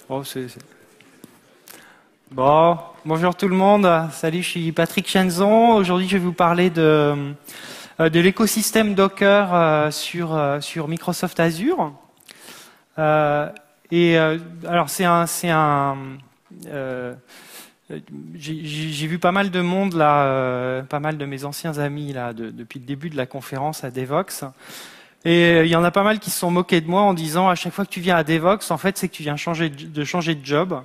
Oh, Bon, bonjour tout le monde. Salut, je suis Patrick Chenzon. Aujourd'hui, je vais vous parler de l'écosystème Docker sur Microsoft Azure. Euh, alors, j'ai vu pas mal de monde là, pas mal de mes anciens amis là, depuis le début de la conférence à Devox. Et il y en a pas mal qui se sont moqués de moi en disant à chaque fois que tu viens à Devox, en fait, c'est que tu viens changer de job.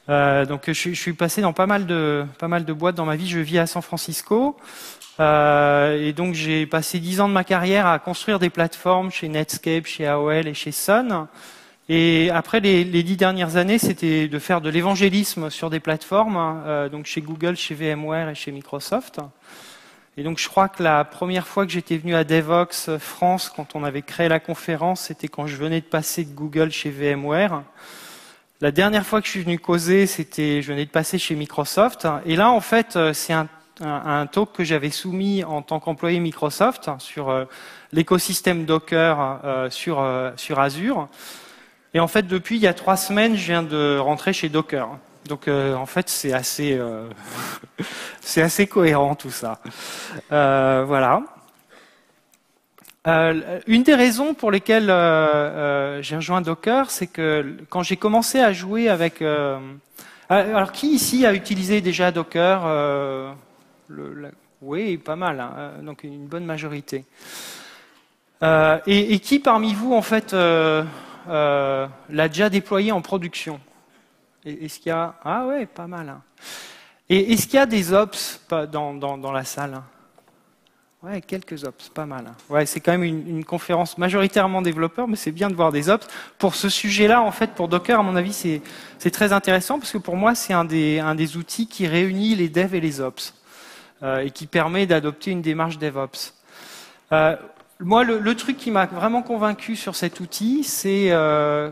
Donc je suis passé dans pas mal de boîtes dans ma vie. Je vis à San Francisco et donc j'ai passé 10 ans de ma carrière à construire des plateformes chez Netscape, chez AOL et chez Sun. Et après les 10 dernières années, c'était de faire de l'évangélisme sur des plateformes, donc chez Google, chez VMware et chez Microsoft. Et donc je crois que la première fois que j'étais venu à Devox France, quand on avait créé la conférence, c'était quand je venais de passer de Google chez VMware. La dernière fois que je suis venu causer, je venais de passer chez Microsoft. Et là, en fait, c'est un talk que j'avais soumis en tant qu'employé Microsoft sur l'écosystème Docker sur Azure. Et en fait, depuis il y a 3 semaines, je viens de rentrer chez Docker. Donc, en fait, c'est assez, c'est assez cohérent tout ça. Voilà. Une des raisons pour lesquelles j'ai rejoint Docker, c'est que quand j'ai commencé à jouer avec... alors, qui ici a utilisé déjà Docker Oui, pas mal, hein, donc une bonne majorité. Et qui parmi vous, en fait, l'a déjà déployé en production? Est-ce qu'il y a... Ah ouais, pas mal. Hein. Et est-ce qu'il y a des ops dans la salle? Ouais, quelques ops, pas mal. Hein. Ouais, c'est quand même une conférence majoritairement développeurs, mais c'est bien de voir des ops. Pour ce sujet-là, en fait, pour Docker, à mon avis, c'est très intéressant parce que pour moi, c'est un des outils qui réunit les devs et les ops et qui permet d'adopter une démarche DevOps. Moi, le truc qui m'a vraiment convaincu sur cet outil, c'est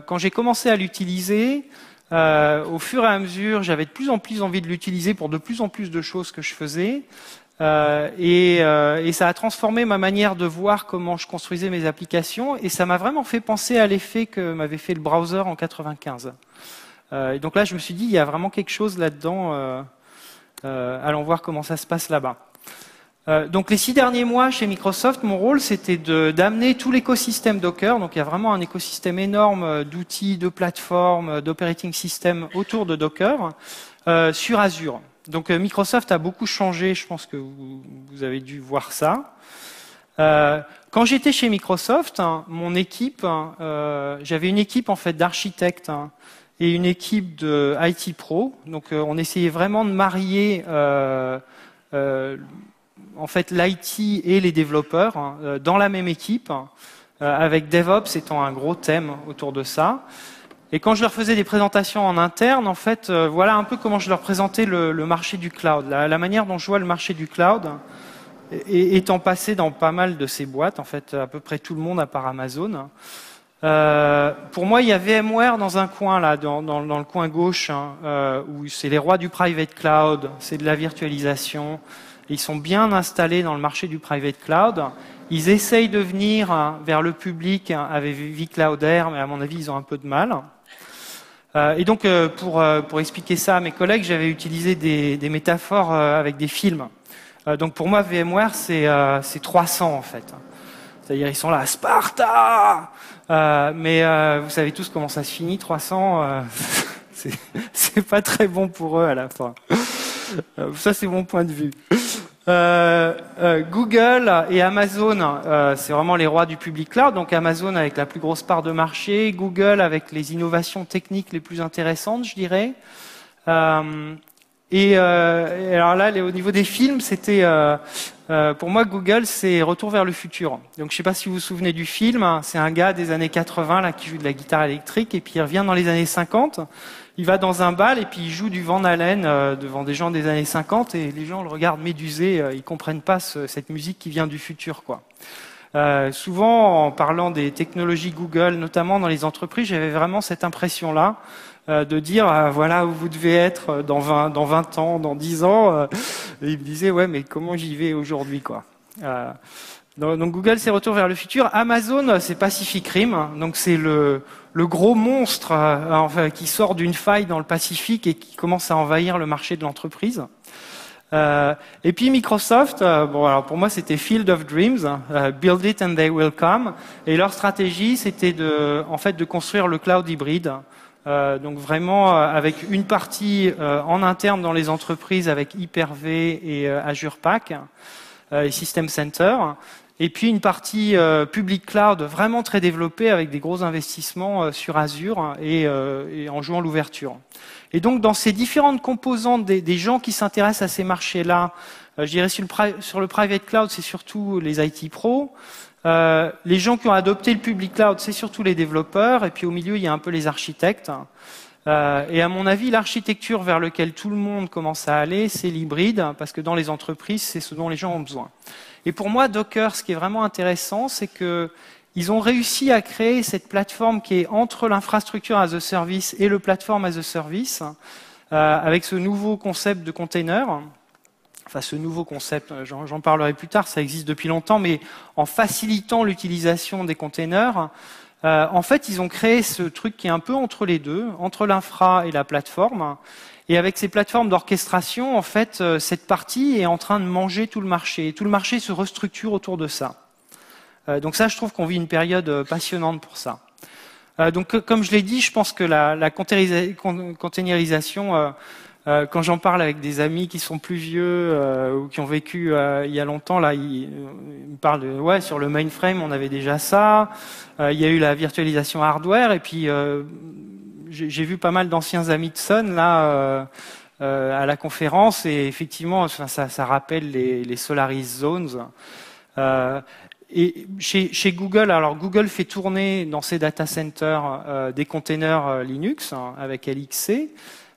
quand j'ai commencé à l'utiliser, au fur et à mesure, j'avais de plus en plus envie de l'utiliser pour de plus en plus de choses que je faisais. Et ça a transformé ma manière de voir comment je construisais mes applications et ça m'a vraiment fait penser à l'effet que m'avait fait le browser en 95. Et donc là, je me suis dit, il y a vraiment quelque chose là-dedans. Allons voir comment ça se passe là-bas. Donc les 6 derniers mois chez Microsoft, mon rôle, c'était d'amener tout l'écosystème Docker. Donc il y a vraiment un écosystème énorme d'outils, de plateformes, d'operating system autour de Docker sur Azure. Donc Microsoft a beaucoup changé, je pense que vous avez dû voir ça. Quand j'étais chez Microsoft, hein, mon équipe, j'avais une équipe en fait d'architectes hein, et une équipe de IT pro. Donc on essayait vraiment de marier en fait l'IT et les développeurs hein, dans la même équipe, avec DevOps étant un gros thème autour de ça. Et quand je leur faisais des présentations en interne, en fait, voilà un peu comment je leur présentais le marché du cloud. La manière dont je vois le marché du cloud, étant passé dans pas mal de ces boîtes, en fait, à peu près tout le monde à part Amazon. Pour moi, il y a VMware dans un coin, là, dans le coin gauche, hein, où c'est les rois du private cloud, c'est de la virtualisation. Ils sont bien installés dans le marché du private cloud. Ils essayent de venir vers le public avec vCloud Air, mais à mon avis, ils ont un peu de mal. Et donc, pour expliquer ça à mes collègues, j'avais utilisé des métaphores avec des films. Donc, pour moi, VMware, c'est 300 en fait. C'est-à-dire, ils sont là, Sparta. Mais vous savez tous comment ça se finit, 300. C'est pas très bon pour eux à la fin. Ça, c'est mon point de vue. Google et Amazon, c'est vraiment les rois du public cloud. Donc Amazon avec la plus grosse part de marché, Google avec les innovations techniques les plus intéressantes, je dirais. Et alors là, au niveau des films, c'était pour moi Google, c'est Retour vers le futur. Donc je ne sais pas si vous vous souvenez du film. Hein, c'est un gars des années 80 là qui joue de la guitare électrique et puis il revient dans les années 50. Il va dans un bal et puis il joue du Van Halen devant des gens des années 50 et les gens le regardent médusé, ils comprennent pas cette musique qui vient du futur, quoi. Souvent, en parlant des technologies Google, notamment dans les entreprises, j'avais vraiment cette impression-là de dire voilà où vous devez être dans 20 ans, dans 10 ans. Et il me disait ouais mais comment j'y vais aujourd'hui, quoi. Donc Google, c'est retour vers le futur. Amazon, c'est Pacific Rim. Donc c'est le gros monstre enfin, qui sort d'une faille dans le Pacifique et qui commence à envahir le marché de l'entreprise. Et puis Microsoft, bon alors pour moi c'était Field of Dreams, build it and they will come. Et leur stratégie c'était en fait de construire le cloud hybride. Donc vraiment avec une partie en interne dans les entreprises avec Hyper-V et Azure Pack et System Center. Et puis une partie public cloud vraiment très développée avec des gros investissements sur Azure et en jouant l'ouverture. Et donc dans ces différentes composantes des gens qui s'intéressent à ces marchés-là, je dirais sur le private cloud, c'est surtout les IT pros. Les gens qui ont adopté le public cloud, c'est surtout les développeurs. Et puis au milieu, il y a un peu les architectes. Et à mon avis, l'architecture vers laquelle tout le monde commence à aller, c'est l'hybride, parce que dans les entreprises, c'est ce dont les gens ont besoin. Et pour moi, Docker, ce qui est vraiment intéressant, c'est que ils ont réussi à créer cette plateforme qui est entre l'infrastructure as a service et le platform as a service, avec ce nouveau concept de container. Enfin, ce nouveau concept, j'en parlerai plus tard, ça existe depuis longtemps, mais en facilitant l'utilisation des containers, en fait, ils ont créé ce truc qui est un peu entre les deux, entre l'infra et la plateforme. Et avec ces plateformes d'orchestration, en fait, cette partie est en train de manger tout le marché. Et tout le marché se restructure autour de ça. Donc ça, je trouve qu'on vit une période passionnante pour ça. Donc, comme je l'ai dit, je pense que la containerisation, quand j'en parle avec des amis qui sont plus vieux ou qui ont vécu il y a longtemps, là, ils me parlent de ouais, sur le mainframe, on avait déjà ça. Il y a eu la virtualisation hardware, et puis j'ai vu pas mal d'anciens amis de Sun là à la conférence, et effectivement, ça rappelle les Solaris Zones. Et chez Google, alors Google fait tourner dans ses data centers des containers Linux avec LXC.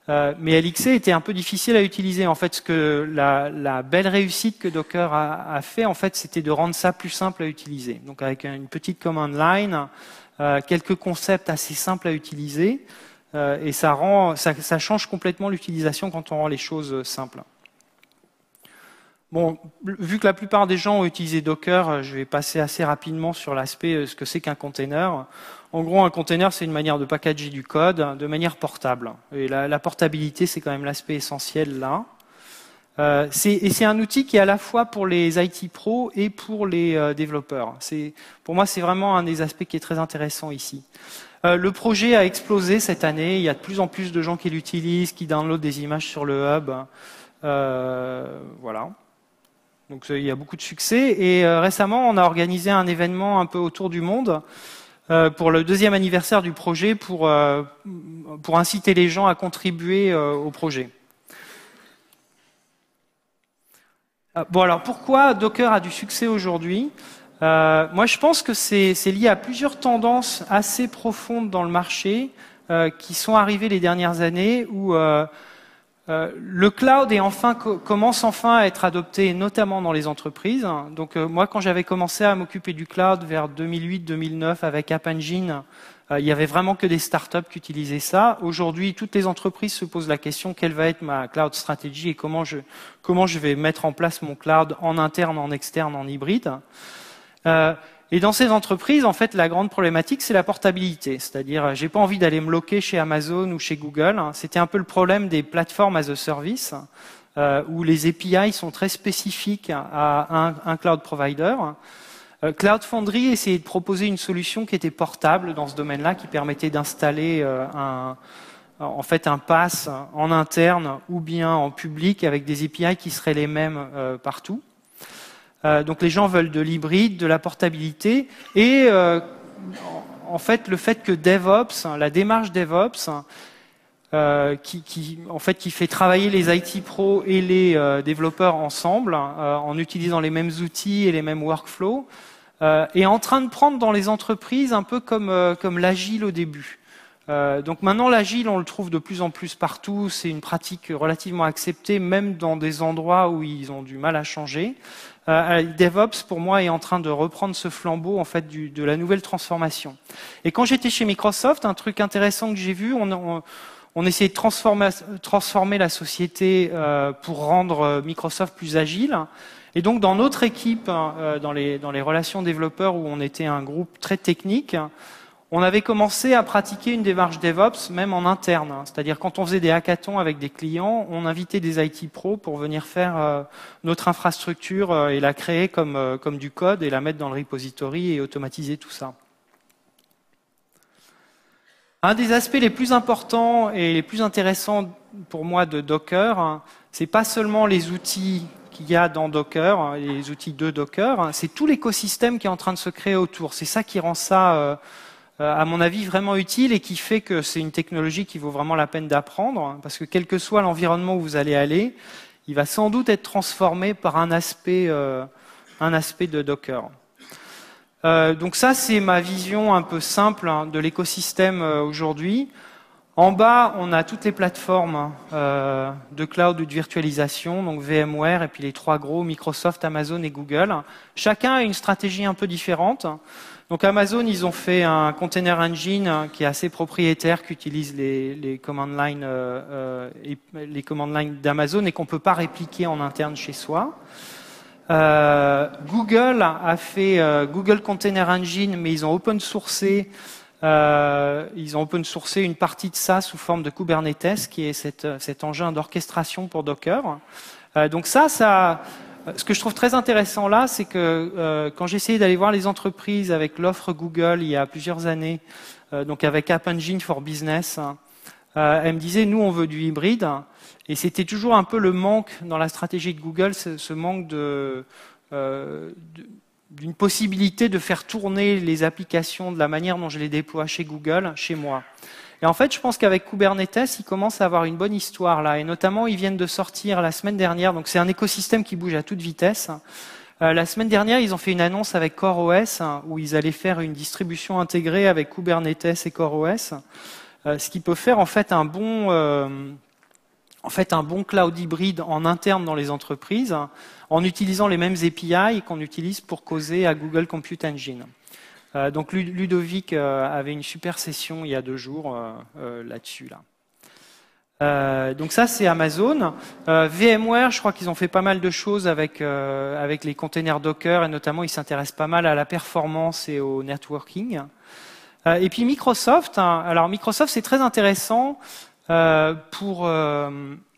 Mais LXC était un peu difficile à utiliser. En fait, ce que la belle réussite que Docker a fait, en fait, c'était de rendre ça plus simple à utiliser. Donc, avec une petite command line, quelques concepts assez simples à utiliser, et ça change complètement l'utilisation quand on rend les choses simples. Bon, vu que la plupart des gens ont utilisé Docker, je vais passer assez rapidement sur l'aspect ce que c'est qu'un container. En gros, un container, c'est une manière de packager du code de manière portable. Et la portabilité, c'est quand même l'aspect essentiel là. C'est un outil qui est à la fois pour les IT pros et pour les développeurs. Pour moi, c'est vraiment un des aspects qui est très intéressant ici. Le projet a explosé cette année. Il y a de plus en plus de gens qui l'utilisent, qui downloadent des images sur le hub. Voilà. Donc il y a beaucoup de succès. Et récemment, on a organisé un événement un peu autour du monde pour le 2e anniversaire du projet, pour inciter les gens à contribuer au projet. Bon, alors pourquoi Docker a du succès aujourd'hui? Moi, je pense que c'est lié à plusieurs tendances assez profondes dans le marché qui sont arrivées les dernières années, où le cloud commence enfin à être adopté, notamment dans les entreprises. Donc moi, quand j'avais commencé à m'occuper du cloud vers 2008-2009 avec App Engine, il y avait vraiment que des startups qui utilisaient ça. Aujourd'hui, toutes les entreprises se posent la question: quelle va être ma cloud stratégie et comment je vais mettre en place mon cloud en interne, en externe, en hybride. Et dans ces entreprises, en fait, la grande problématique, c'est la portabilité. C'est-à-dire, j'ai pas envie d'aller me loquer chez Amazon ou chez Google. C'était un peu le problème des plateformes as a service, où les API sont très spécifiques à un cloud provider. Cloud Foundry essayait de proposer une solution qui était portable dans ce domaine-là, qui permettait d'installer en fait un pass en interne ou bien en public avec des API qui seraient les mêmes partout. Donc les gens veulent de l'hybride, de la portabilité, et en fait le fait que DevOps, la démarche DevOps, qui fait travailler les IT pros et les développeurs ensemble en utilisant les mêmes outils et les mêmes workflows, est en train de prendre dans les entreprises un peu comme l'agile au début. Donc maintenant l'agile, on le trouve de plus en plus partout, c'est une pratique relativement acceptée, même dans des endroits où ils ont du mal à changer. DevOps, pour moi, est en train de reprendre ce flambeau en fait de la nouvelle transformation. Et quand j'étais chez Microsoft, un truc intéressant que j'ai vu, on essayait de transformer la société pour rendre Microsoft plus agile. Et donc dans notre équipe, dans les relations développeurs où on était un groupe très technique, on avait commencé à pratiquer une démarche DevOps même en interne. C'est-à-dire quand on faisait des hackathons avec des clients, on invitait des IT pros pour venir faire notre infrastructure et la créer comme du code et la mettre dans le repository et automatiser tout ça. Un des aspects les plus importants et les plus intéressants pour moi de Docker, c'est pas seulement les outils qu'il y a dans Docker, les outils de Docker, c'est tout l'écosystème qui est en train de se créer autour. C'est ça qui rend ça, à mon avis, vraiment utile et qui fait que c'est une technologie qui vaut vraiment la peine d'apprendre, parce que quel que soit l'environnement où vous allez aller, il va sans doute être transformé par un aspect de Docker. Donc ça, c'est ma vision un peu simple de l'écosystème aujourd'hui. En bas, on a toutes les plateformes de cloud ou de virtualisation, donc VMware et puis les trois gros, Microsoft, Amazon et Google. Chacun a une stratégie un peu différente. Donc Amazon, ils ont fait un container engine qui est assez propriétaire, qui utilise les command line d'Amazon et qu'on ne peut pas répliquer en interne chez soi. Google a fait Google Container Engine, mais ils ont open sourcé une partie de ça sous forme de Kubernetes, qui est cet engin d'orchestration pour Docker. Donc ça, ce que je trouve très intéressant là, c'est que quand j'ai essayé d'aller voir les entreprises avec l'offre Google il y a plusieurs années, donc avec App Engine for Business, elles me disaient, nous on veut du hybride. Et c'était toujours un peu le manque dans la stratégie de Google, ce manque d'une possibilité de faire tourner les applications de la manière dont je les déploie chez Google, chez moi. Et en fait, je pense qu'avec Kubernetes, ils commencent à avoir une bonne histoire là. Et notamment, ils viennent de sortir la semaine dernière, donc c'est un écosystème qui bouge à toute vitesse. La semaine dernière, ils ont fait une annonce avec CoreOS, où ils allaient faire une distribution intégrée avec Kubernetes et CoreOS, ce qui peut faire en fait un bon cloud hybride en interne dans les entreprises, en utilisant les mêmes API qu'on utilise pour causer à Google Compute Engine. Donc Ludovic avait une super session il y a 2 jours là-dessus. Donc ça, c'est Amazon. VMware, je crois qu'ils ont fait pas mal de choses avec les containers Docker, et notamment, ils s'intéressent pas mal à la performance et au networking. Et puis Microsoft. Alors Microsoft, c'est très intéressant pour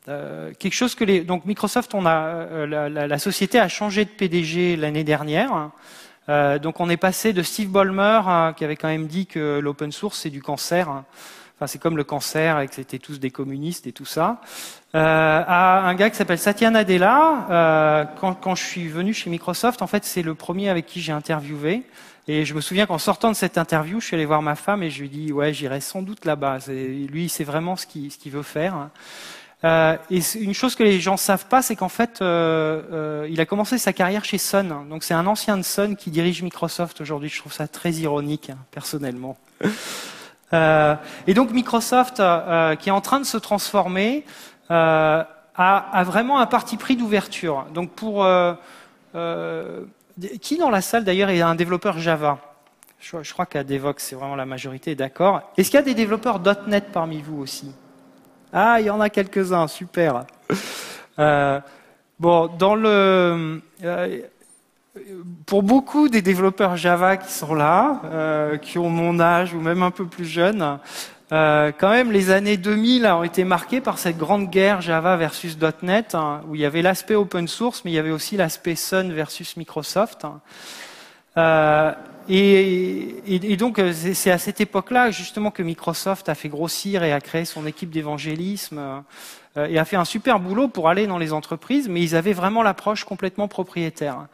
quelque chose que donc Microsoft, la société a changé de PDG l'année dernière. Donc on est passé de Steve Ballmer, qui avait quand même dit que l'open source c'est du cancer, enfin c'est comme le cancer et que c'était tous des communistes et tout ça, à un gars qui s'appelle Satya Nadella. Quand je suis venu chez Microsoft, en fait c'est le premier avec qui j'ai interviewé. Et je me souviens qu'en sortant de cette interview, je suis allé voir ma femme et je lui ai dit ouais, j'irai sans doute là-bas. Lui, c'est vraiment ce qu'il veut faire. Et une chose que les gens savent pas, c'est qu'en fait, il a commencé sa carrière chez Sun. Donc c'est un ancien de Sun qui dirige Microsoft aujourd'hui. Je trouve ça très ironique, personnellement. Et donc Microsoft, qui est en train de se transformer, a vraiment un parti pris d'ouverture. Donc qui dans la salle d'ailleurs est un développeur Java? Je crois qu'à Devox, c'est vraiment la majorité, d'accord. Est-ce qu'il y a des développeurs .NET parmi vous aussi? Ah, il y en a quelques-uns, super. Bon, pour beaucoup des développeurs Java qui sont là, qui ont mon âge ou même un peu plus jeunes, quand même les années 2000 ont été marquées par cette grande guerre Java versus .NET, où il y avait l'aspect open source, mais il y avait aussi l'aspect Sun versus Microsoft. Et donc c'est à cette époque-là justement que Microsoft a fait grossir et a créé son équipe d'évangélisme et a fait un super boulot pour aller dans les entreprises, mais ils avaient vraiment l'approche complètement propriétaire.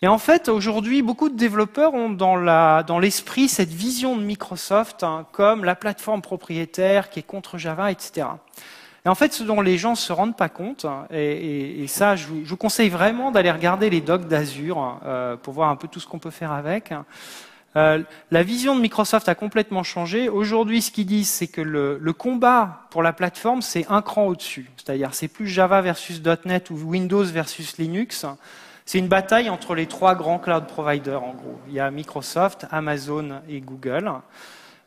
Et en fait, aujourd'hui, beaucoup de développeurs ont dans l'esprit cette vision de Microsoft comme la plateforme propriétaire qui est contre Java, etc. Et en fait, ce dont les gens ne se rendent pas compte, et ça, je vous conseille vraiment d'aller regarder les docs d'Azure pour voir un peu tout ce qu'on peut faire avec. La vision de Microsoft a complètement changé. Aujourd'hui, ce qu'ils disent, c'est que le combat pour la plateforme, c'est un cran au-dessus. C'est-à-dire, c'est plus Java versus .NET ou Windows versus Linux. C'est une bataille entre les 3 grands cloud providers, en gros. Il y a Microsoft, Amazon et Google.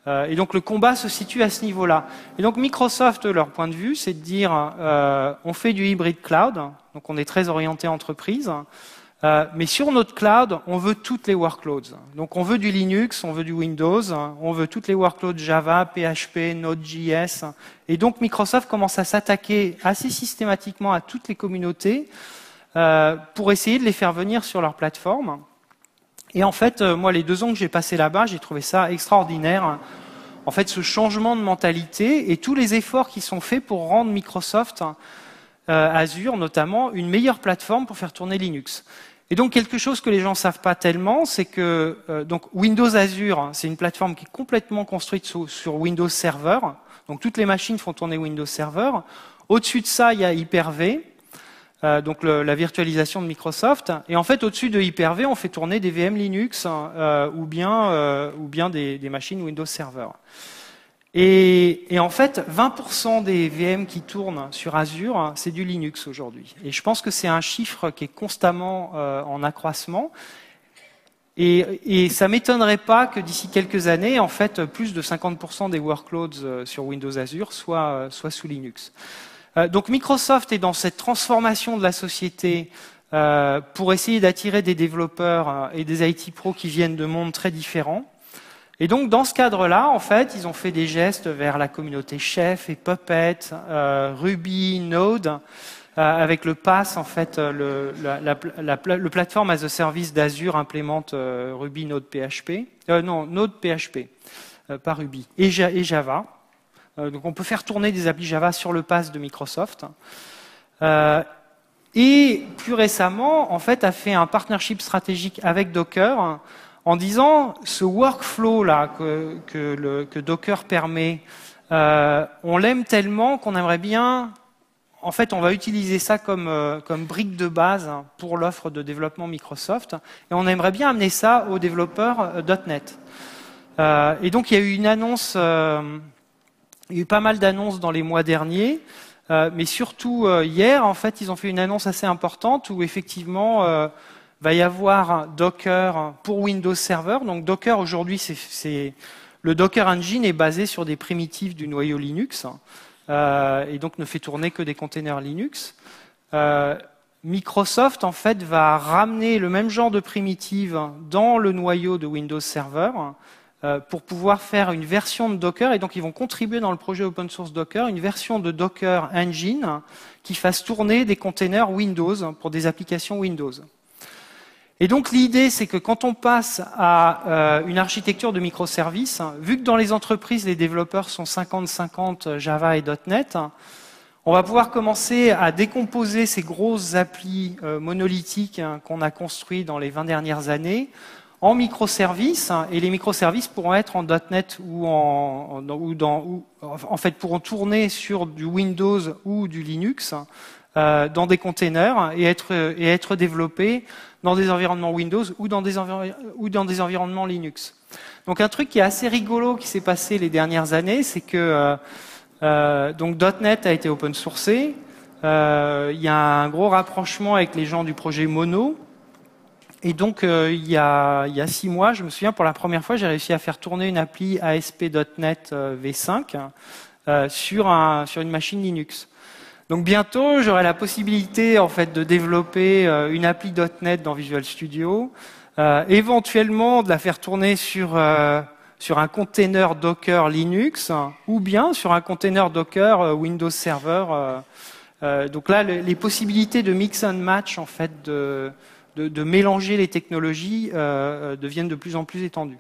Et donc le combat se situe à ce niveau-là. Et donc Microsoft, leur point de vue, c'est de dire on fait du hybrid cloud, donc on est très orienté entreprise. Mais sur notre cloud, on veut toutes les workloads. Donc on veut du Linux, on veut du Windows, on veut toutes les workloads Java, PHP, Node.js. Et donc Microsoft commence à s'attaquer assez systématiquement à toutes les communautés pour essayer de les faire venir sur leur plateforme. Et en fait, moi, les 2 ans que j'ai passé là-bas, j'ai trouvé ça extraordinaire. En fait, ce changement de mentalité et tous les efforts qui sont faits pour rendre Microsoft, Azure notamment, une meilleure plateforme pour faire tourner Linux. Et donc quelque chose que les gens ne savent pas tellement, c'est que donc Windows Azure, c'est une plateforme qui est complètement construite sur Windows Server. Donc toutes les machines font tourner Windows Server. Au-dessus de ça, il y a Hyper-V, donc la virtualisation de Microsoft. Et en fait, au-dessus de Hyper-V, on fait tourner des VM Linux ou bien des machines Windows Server. Et en fait, 20% des VM qui tournent sur Azure, c'est du Linux aujourd'hui. Et je pense que c'est un chiffre qui est constamment en accroissement. Et ça m'étonnerait pas que d'ici quelques années, en fait, plus de 50% des workloads sur Windows Azure soient sous Linux. Donc Microsoft est dans cette transformation de la société pour essayer d'attirer des développeurs et des IT pros qui viennent de mondes très différents. Et donc, dans ce cadre-là, en fait, ils ont fait des gestes vers la communauté Chef et Puppet, Ruby, Node, avec le PaaS, en fait, le platform as a service d'Azure implémente Ruby, Node, PHP. Non, Node, PHP, pas Ruby. Et Java. Donc, on peut faire tourner des applis Java sur le PaaS de Microsoft. Et plus récemment, en fait, a fait un partnership stratégique avec Docker, en disant ce workflow là que Docker permet, on l'aime tellement qu'on aimerait bien, en fait, on va utiliser ça comme brique de base pour l'offre de développement Microsoft, et on aimerait bien amener ça aux développeurs .NET. Et donc il y a eu une annonce, il y a eu pas mal d'annonces dans les mois derniers, mais surtout hier, en fait, ils ont fait une annonce assez importante où effectivement va y avoir Docker pour Windows Server. Donc Docker aujourd'hui, le Docker Engine est basé sur des primitives du noyau Linux et donc ne fait tourner que des containers Linux. Microsoft en fait va ramener le même genre de primitives dans le noyau de Windows Server pour pouvoir faire une version de Docker, et donc ils vont contribuer dans le projet open source Docker une version de Docker Engine qui fasse tourner des containers Windows pour des applications Windows. Et donc l'idée, c'est que quand on passe à une architecture de microservices, vu que dans les entreprises, les développeurs sont 50-50 Java et .NET, on va pouvoir commencer à décomposer ces grosses applis monolithiques qu'on a construits dans les 20 dernières années en microservices, et les microservices pourront être en .NET ou en fait pourront tourner sur du Windows ou du Linux dans des containers et être développés dans des environnements Windows ou dans des environnements Linux. Donc un truc qui est assez rigolo qui s'est passé les dernières années, c'est que donc .NET a été open sourcé. Il y a un gros rapprochement avec les gens du projet Mono. Et donc il y a 6 mois, je me souviens, pour la première fois, j'ai réussi à faire tourner une appli ASP.NET V5 sur une machine Linux. Donc bientôt, j'aurai la possibilité en fait de développer une appli .NET dans Visual Studio, éventuellement de la faire tourner sur un container Docker Linux ou bien sur un container Docker Windows Server. Donc là, les possibilités de mix and match en fait de mélanger les technologies deviennent de plus en plus étendues.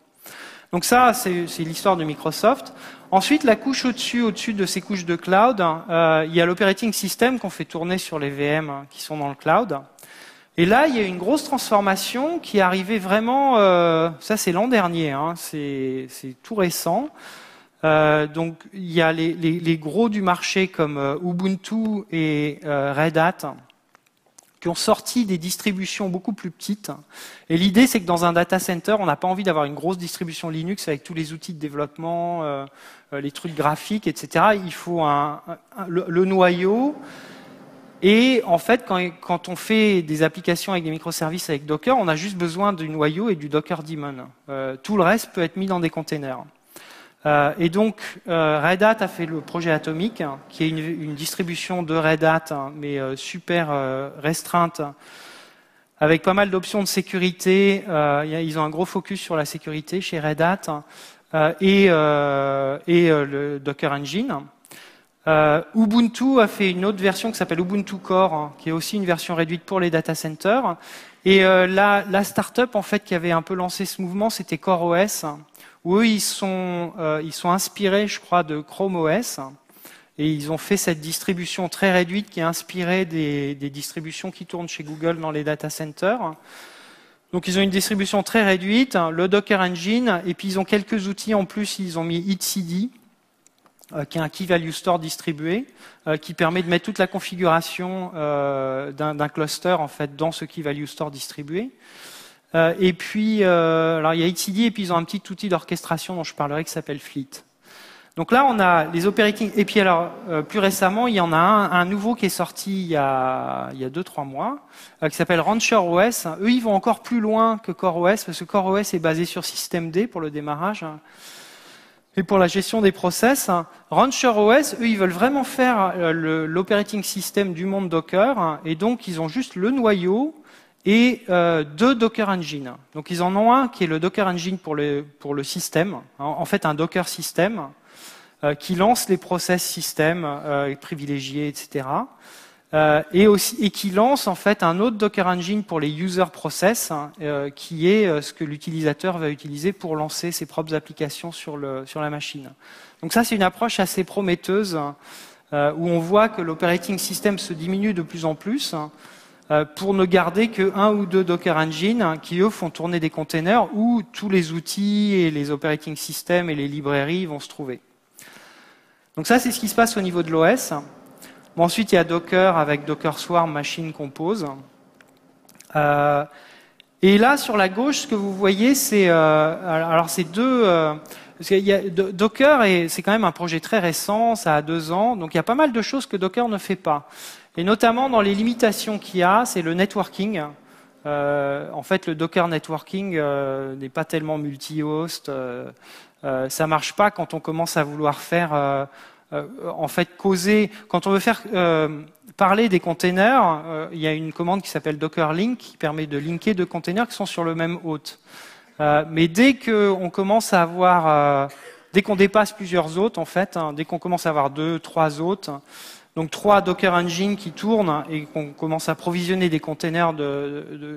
Donc ça, c'est l'histoire de Microsoft. Ensuite, la couche au-dessus de ces couches de cloud, il y a l'operating system qu'on fait tourner sur les VM qui sont dans le cloud. Et là, il y a une grosse transformation qui est arrivée vraiment, ça c'est l'an dernier, hein, c'est tout récent. Donc il y a les gros du marché comme Ubuntu et Red Hat qui ont sorti des distributions beaucoup plus petites. Et l'idée, c'est que dans un data center, on n'a pas envie d'avoir une grosse distribution Linux avec tous les outils de développement, les trucs graphiques, etc. Il faut le noyau. Et en fait, quand on fait des applications avec des microservices avec Docker, on a juste besoin du noyau et du Docker daemon. Tout le reste peut être mis dans des containers. Et donc, Red Hat a fait le projet Atomic, qui est une distribution de Red Hat, mais super restreinte, avec pas mal d'options de sécurité. Ils ont un gros focus sur la sécurité chez Red Hat et le Docker Engine. Ubuntu a fait une autre version qui s'appelle Ubuntu Core, hein, qui est aussi une version réduite pour les data centers. Et la start-up en fait qui avait un peu lancé ce mouvement, c'était CoreOS, où eux ils sont inspirés, je crois, de Chrome OS. Et ils ont fait cette distribution très réduite qui est inspirée des distributions qui tournent chez Google dans les data centers. Donc ils ont une distribution très réduite, le Docker Engine, et puis ils ont quelques outils en plus. Ils ont mis etcd, qui est un key value store distribué, qui permet de mettre toute la configuration d'un cluster en fait dans ce key value store distribué. Et puis alors il y a etcd et puis ils ont un petit outil d'orchestration dont je parlerai qui s'appelle Fleet. Donc là, on a les operating. Et puis alors, plus récemment, il y en a un nouveau qui est sorti il y a 2-3 mois, qui s'appelle Rancher OS. Eux, ils vont encore plus loin que CoreOS, parce que CoreOS est basé sur systemd pour le démarrage et pour la gestion des process. Rancher OS, eux, ils veulent vraiment faire l'operating system du monde Docker, et donc ils ont juste le noyau et 2 Docker Engine. Donc ils en ont un qui est le Docker Engine pour le système, en fait un Docker system, qui lance les process système privilégiés, etc. Et qui lance en fait un autre Docker Engine pour les user process, qui est ce que l'utilisateur va utiliser pour lancer ses propres applications sur la machine. Donc ça, c'est une approche assez prometteuse, où on voit que l'operating system se diminue de plus en plus, pour ne garder que 1 ou 2 Docker Engine qui, eux, font tourner des containers où tous les outils et les operating systems et les librairies vont se trouver. Donc ça, c'est ce qui se passe au niveau de l'OS. Bon, ensuite, il y a Docker avec Docker Swarm Machine Compose. Et là, sur la gauche, ce que vous voyez, c'est alors c'est Docker, c'est quand même un projet très récent, ça a 2 ans, donc il y a pas mal de choses que Docker ne fait pas. Et notamment dans les limitations qu'il y a, c'est le networking. En fait, le Docker networking n'est pas tellement multi-host. Ça marche pas quand on commence à vouloir faire, en fait, causer. Quand on veut faire parler des containers, il y a une commande qui s'appelle Docker Link qui permet de linker 2 containers qui sont sur le même hôte. Mais dès qu'on commence à avoir, dès qu'on dépasse plusieurs hôtes, en fait, dès qu'on commence à avoir 2, 3 hôtes, donc 3 Docker Engines qui tournent et qu'on commence à provisionner des containers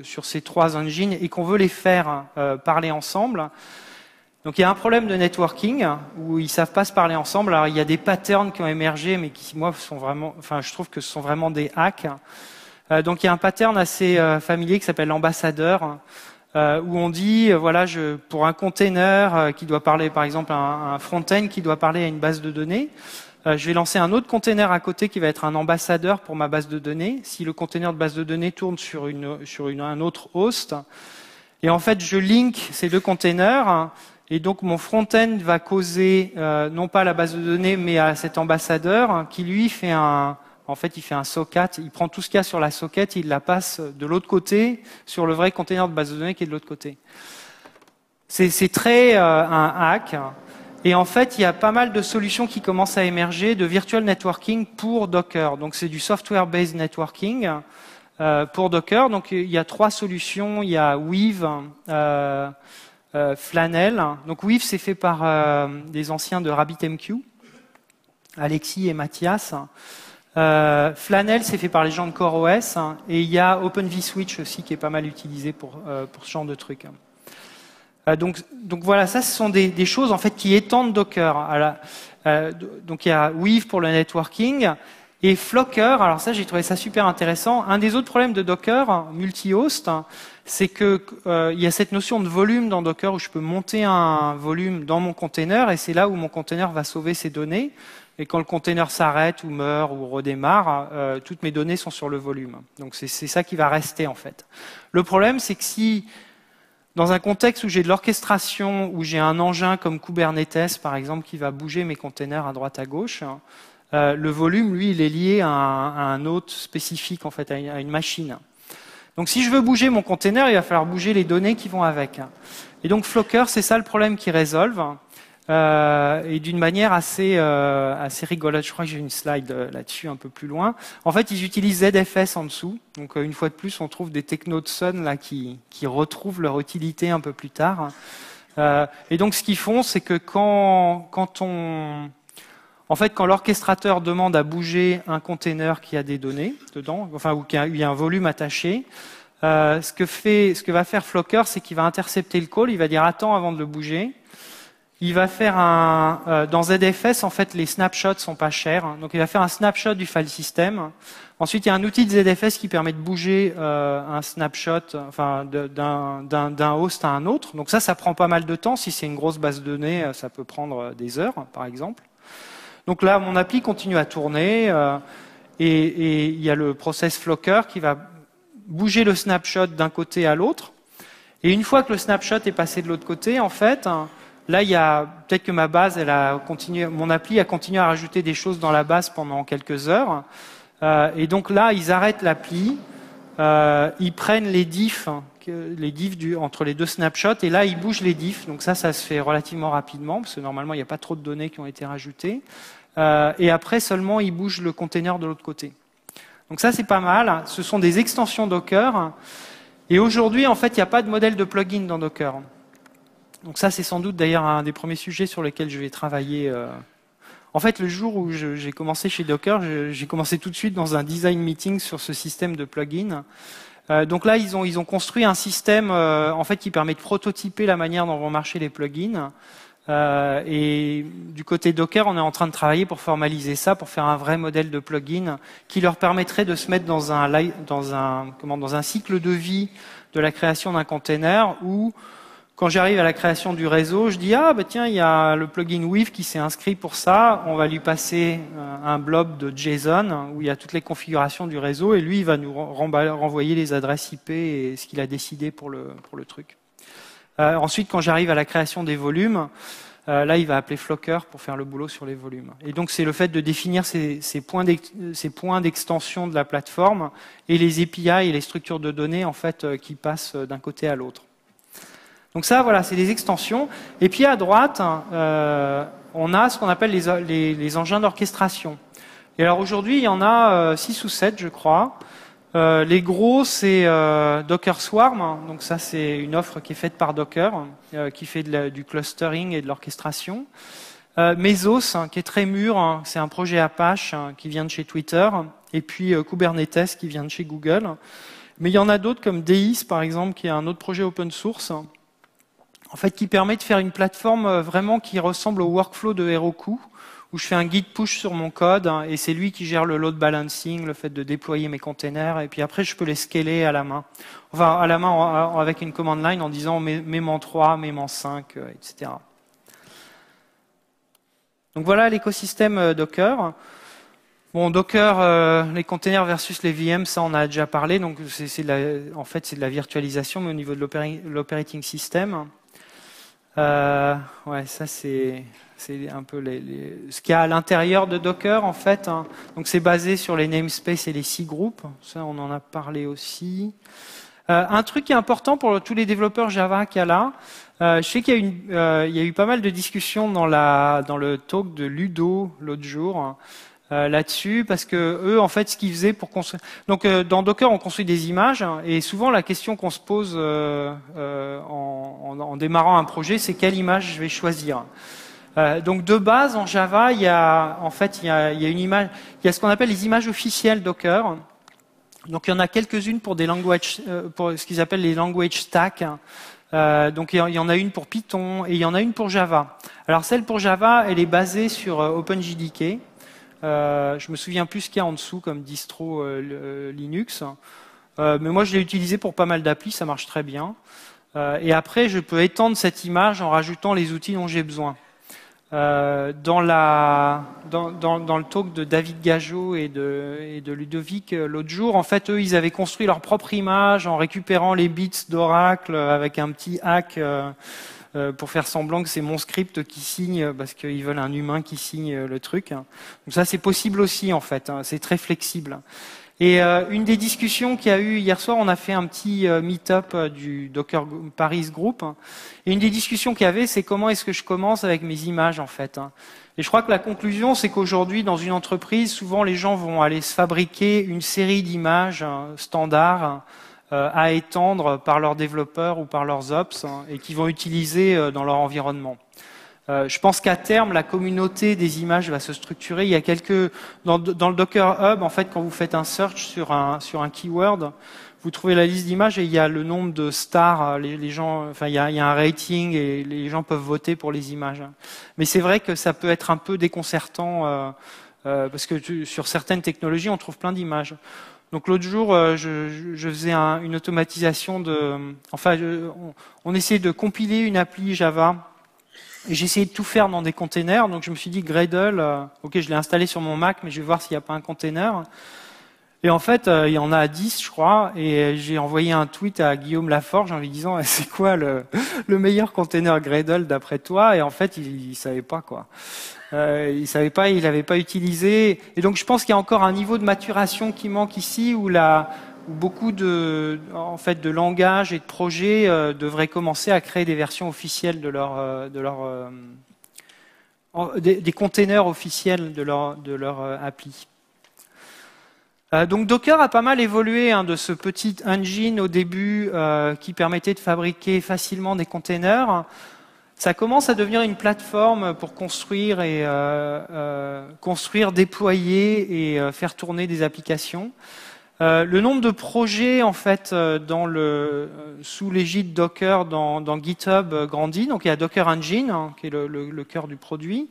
sur ces 3 engines et qu'on veut les faire parler ensemble. Donc il y a un problème de networking où ils savent pas se parler ensemble. Alors il y a des patterns qui ont émergé, mais qui moi sont vraiment, enfin je trouve que ce sont vraiment des hacks. Donc il y a un pattern assez familier qui s'appelle l'ambassadeur, où on dit voilà, pour un container qui doit parler, par exemple un front-end qui doit parler à une base de données, je vais lancer un autre container à côté qui va être un ambassadeur pour ma base de données. Si le container de base de données tourne sur un autre host, et en fait je link ces 2 containers. Et donc mon front-end va causer non pas à la base de données, mais à cet ambassadeur qui lui fait un socket. Il prend tout ce qu'il y a sur la socket, il la passe de l'autre côté sur le vrai container de base de données qui est de l'autre côté. C'est très un hack. Et en fait, il y a pas mal de solutions qui commencent à émerger de virtual networking pour Docker. Donc c'est du software-based networking pour Docker. Donc il y a 3 solutions. Il y a Weave, Flannel. Donc Weave, c'est fait par des anciens de RabbitMQ, Alexis et Mathias. Flannel, c'est fait par les gens de CoreOS. Et il y a Open vSwitch aussi qui est pas mal utilisé pour ce genre de trucs. Donc voilà, ça ce sont des choses en fait qui étendent Docker. Donc il y a Weave pour le networking et Flocker. Alors ça, j'ai trouvé ça super intéressant. Un des autres problèmes de Docker multi-host, c'est que il y a cette notion de volume dans Docker où je peux monter un volume dans mon container et c'est là où mon container va sauver ses données. Et quand le container s'arrête ou meurt ou redémarre, toutes mes données sont sur le volume. Donc c'est ça qui va rester en fait. Le problème, c'est que si dans un contexte où j'ai de l'orchestration, où j'ai un engin comme Kubernetes, par exemple, qui va bouger mes containers à droite à gauche, le volume, lui, il est lié à un hôte spécifique, en fait, à une machine. Donc si je veux bouger mon container, il va falloir bouger les données qui vont avec. Et donc Flocker, c'est ça le problème qu'ils résolvent. et d'une manière assez rigolote. Je crois que j'ai une slide là-dessus un peu plus loin. En fait, ils utilisent ZFS en dessous. Donc, une fois de plus, on trouve des technos de Sun là qui retrouvent leur utilité un peu plus tard. Et donc, ce qu'ils font, c'est que quand l'orchestrateur demande à bouger un container qui a des données dedans, enfin, ou il y a un volume attaché, ce que va faire Flocker, c'est qu'il va intercepter le call, il va dire attends avant de le bouger. Il va faire dans ZFS, en fait, les snapshots sont pas chers. Donc, il va faire un snapshot du file system. Ensuite, il y a un outil de ZFS qui permet de bouger un snapshot, enfin, d'un host à un autre. Donc ça prend pas mal de temps. Si c'est une grosse base de données, ça peut prendre des heures, par exemple. Donc là, mon appli continue à tourner et il y a le process Flocker qui va bouger le snapshot d'un côté à l'autre. Et une fois que le snapshot est passé de l'autre côté, en fait, là, il y a peut-être que ma base, mon appli a continué à rajouter des choses dans la base pendant quelques heures. Et donc là, ils arrêtent l'appli, ils prennent les diffs entre les deux snapshots, et là, ils bougent les diffs. Donc ça se fait relativement rapidement, parce que normalement, il n'y a pas trop de données qui ont été rajoutées. Et après, seulement, ils bougent le container de l'autre côté. Donc ça, c'est pas mal. Ce sont des extensions Docker. Et aujourd'hui, en fait, il n'y a pas de modèle de plugin dans Docker. Donc ça, c'est sans doute d'ailleurs un des premiers sujets sur lesquels je vais travailler. En fait, le jour où j'ai commencé chez Docker, j'ai commencé tout de suite dans un design meeting sur ce système de plugin. Donc là, ils ont construit un système en fait qui permet de prototyper la manière dont vont marcher les plugins. Et du côté Docker, on est en train de travailler pour formaliser ça, pour faire un vrai modèle de plugin qui leur permettrait de se mettre dans un cycle de vie de la création d'un container où, quand j'arrive à la création du réseau, je dis ah bah tiens, il y a le plugin Weave qui s'est inscrit pour ça, on va lui passer un blob de JSON où il y a toutes les configurations du réseau et lui il va nous renvoyer les adresses IP et ce qu'il a décidé pour le truc. Ensuite, quand j'arrive à la création des volumes, là il va appeler Flocker pour faire le boulot sur les volumes. Et donc c'est le fait de définir ces points d'extension de la plateforme et les API et les structures de données en fait qui passent d'un côté à l'autre. Donc ça, voilà, c'est des extensions. Et puis à droite, on a ce qu'on appelle les engins d'orchestration. Et alors aujourd'hui, il y en a 6 ou 7, je crois. Les gros, c'est Docker Swarm. Donc ça, c'est une offre qui est faite par Docker, qui fait du clustering et de l'orchestration. Mesos, qui est très mûr, c'est un projet Apache qui vient de chez Twitter. Et puis Kubernetes, qui vient de chez Google. Mais il y en a d'autres comme Deis, par exemple, qui est un autre projet open source. En fait, qui permet de faire une plateforme vraiment qui ressemble au workflow de Heroku, où je fais un git push sur mon code, et c'est lui qui gère le load balancing, le fait de déployer mes containers, et puis après, je peux les scaler à la main. Enfin, à la main avec une command line en disant mets-m'en 3, mets-m'en 5, etc. Donc voilà l'écosystème Docker. Bon, Docker, les containers versus les VM, ça on a déjà parlé, donc en fait c'est de la virtualisation, mais au niveau de l'operating system. Ouais, ça c'est un peu ce qu'il y a à l'intérieur de Docker en fait. Hein. Donc c'est basé sur les namespaces et les cgroupes. Ça on en a parlé aussi. Un truc qui est important pour tous les développeurs Java qu'il y a là, je sais qu'il y a eu pas mal de discussions dans le talk de Ludo l'autre jour. Là-dessus, parce que eux, en fait, ce qu'ils faisaient pour construire. Donc, dans Docker, on construit des images, et souvent la question qu'on se pose en démarrant un projet, c'est quelle image je vais choisir. Donc, de base, en Java, il y a une image, il y a ce qu'on appelle les images officielles Docker. Donc, il y en a quelques-unes pour des langages, pour ce qu'ils appellent les language stacks. Donc, il y en a une pour Python et il y en a une pour Java. Alors, celle pour Java, elle est basée sur OpenJDK. Je me souviens plus ce qu'il y a en dessous comme distro Linux. Mais moi, je l'ai utilisé pour pas mal d'applis, ça marche très bien. Et après, je peux étendre cette image en rajoutant les outils dont j'ai besoin. Dans le talk de David Gageot et de Ludovic l'autre jour, en fait, eux, ils avaient construit leur propre image en récupérant les bits d'Oracle avec un petit hack pour faire semblant que c'est mon script qui signe parce qu'ils veulent un humain qui signe le truc. Donc ça, c'est possible aussi, en fait. Hein, c'est très flexible. Et une des discussions qu'il y a eu hier soir, on a fait un petit meet-up du Docker Paris Group. Et une des discussions qu'il y avait, c'est comment est-ce que je commence avec mes images en fait. Et je crois que la conclusion, c'est qu'aujourd'hui, dans une entreprise, souvent les gens vont aller se fabriquer une série d'images standards à étendre par leurs développeurs ou par leurs ops et qu'ils vont utiliser dans leur environnement. Je pense qu'à terme, la communauté des images va se structurer. Il y a dans le Docker Hub, en fait, quand vous faites un search sur un keyword, vous trouvez la liste d'images et il y a le nombre de stars. Les gens, enfin, il y a un rating et les gens peuvent voter pour les images. Mais c'est vrai que ça peut être un peu déconcertant parce que sur certaines technologies, on trouve plein d'images. Donc l'autre jour, je faisais une automatisation on essayait de compiler une appli Java. Et j'ai essayé de tout faire dans des containers, donc je me suis dit Gradle, ok, je l'ai installé sur mon Mac, mais je vais voir s'il n'y a pas un container. Et en fait, il y en a 10, je crois, et j'ai envoyé un tweet à Guillaume Laforge en lui disant c'est quoi le meilleur container Gradle d'après toi? Et en fait, il savait pas quoi. Il savait pas, il n'avait pas utilisé. Et donc, je pense qu'il y a encore un niveau de maturation qui manque ici, où beaucoup de langages et de projets devraient commencer à créer des versions officielles des containers officiels de leur appli. Donc Docker a pas mal évolué de ce petit engine au début qui permettait de fabriquer facilement des containers. Ça commence à devenir une plateforme pour construire, déployer et faire tourner des applications. Le nombre de projets en fait sous l'égide Docker dans GitHub grandit. Donc il y a Docker Engine qui est le cœur du produit.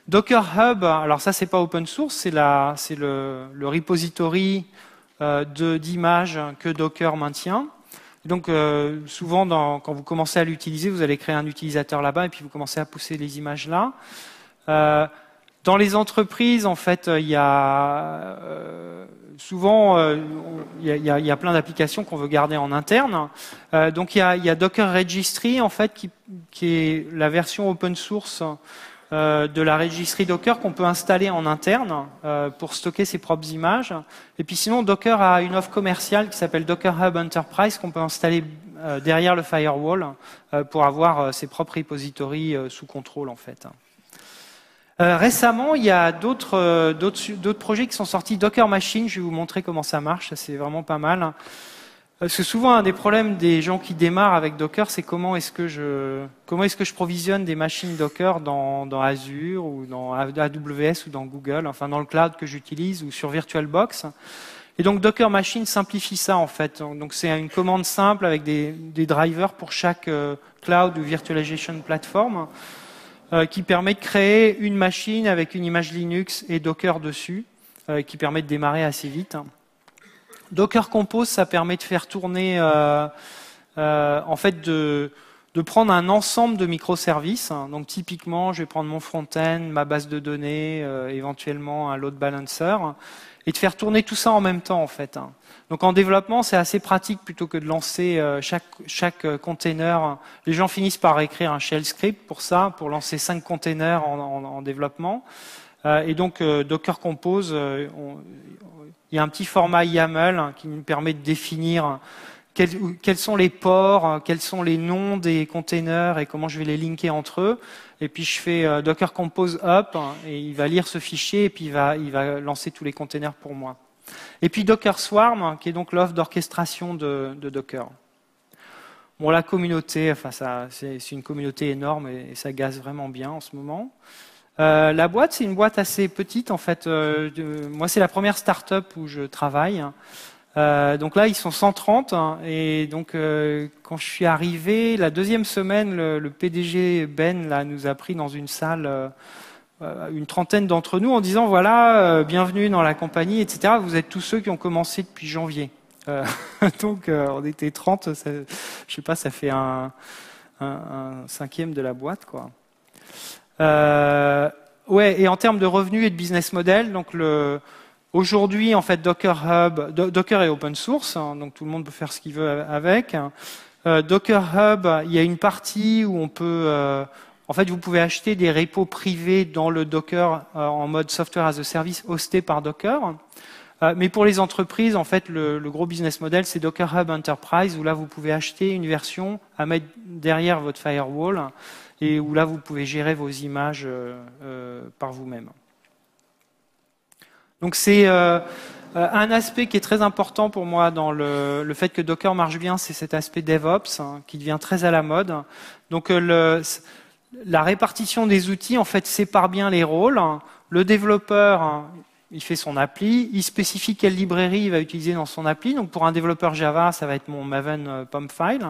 Docker Hub, alors ça c'est pas open source, c'est le repository d'images que Docker maintient. Donc souvent quand vous commencez à l'utiliser, vous allez créer un utilisateur là-bas et puis vous commencez à pousser les images là. Dans les entreprises, en fait, il y a souvent il y a plein d'applications qu'on veut garder en interne. Donc il y a Docker Registry en fait qui est la version open source de la registry Docker qu'on peut installer en interne pour stocker ses propres images. Et puis sinon, Docker a une offre commerciale qui s'appelle Docker Hub Enterprise qu'on peut installer derrière le firewall pour avoir ses propres repositories sous contrôle en fait. Récemment, il y a d'autres projets qui sont sortis. Docker Machine, je vais vous montrer comment ça marche, c'est vraiment pas mal. Parce que souvent, un des problèmes des gens qui démarrent avec Docker, c'est comment est-ce que je provisionne des machines Docker dans Azure ou dans AWS ou dans Google, enfin dans le cloud que j'utilise ou sur VirtualBox. Et donc Docker Machine simplifie ça en fait. Donc c'est une commande simple avec des drivers pour chaque cloud ou virtualization platform qui permet de créer une machine avec une image Linux et Docker dessus, qui permet de démarrer assez vite. Docker Compose, ça permet de faire tourner, en fait, de prendre un ensemble de microservices. Donc typiquement, je vais prendre mon front-end, ma base de données, éventuellement un load balancer, et de faire tourner tout ça en même temps, en fait. Donc en développement, c'est assez pratique plutôt que de lancer chaque container. Les gens finissent par écrire un shell script pour ça, pour lancer 5 containers en développement. Et donc Docker Compose, il y a un petit format YAML qui nous permet de définir quels sont les ports, quels sont les noms des containers et comment je vais les linker entre eux. Et puis je fais Docker Compose up et il va lire ce fichier et puis il va lancer tous les containers pour moi. Et puis Docker Swarm, qui est donc l'offre d'orchestration de Docker. Bon, la communauté, enfin c'est une communauté énorme et ça gaze vraiment bien en ce moment. La boîte, c'est une boîte assez petite en fait. Moi, c'est la première start-up où je travaille. Donc là, ils sont 130 et donc quand je suis arrivé, la deuxième semaine, le PDG Ben là, nous a pris dans une salle, une trentaine d'entre nous, en disant voilà, bienvenue dans la compagnie, etc. Vous êtes tous ceux qui ont commencé depuis janvier. Donc on était 30, je sais pas, ça fait un cinquième de la boîte, quoi. Ouais, et en termes de revenus et de business model, donc aujourd'hui, en fait, Docker est open source, donc tout le monde peut faire ce qu'il veut avec. Docker Hub, il y a une partie où on peut, en fait, vous pouvez acheter des repos privés dans le Docker en mode software as a service hosté par Docker. Mais pour les entreprises, en fait, le gros business model, c'est Docker Hub Enterprise, où là, vous pouvez acheter une version à mettre derrière votre firewall, et où là, vous pouvez gérer vos images par vous-même. Donc c'est un aspect qui est très important pour moi dans le fait que Docker marche bien, c'est cet aspect DevOps qui devient très à la mode. Donc la répartition des outils en fait sépare bien les rôles. Le développeur, il fait son appli, il spécifie quelle librairie il va utiliser dans son appli. Donc pour un développeur Java, ça va être mon Maven POM-file.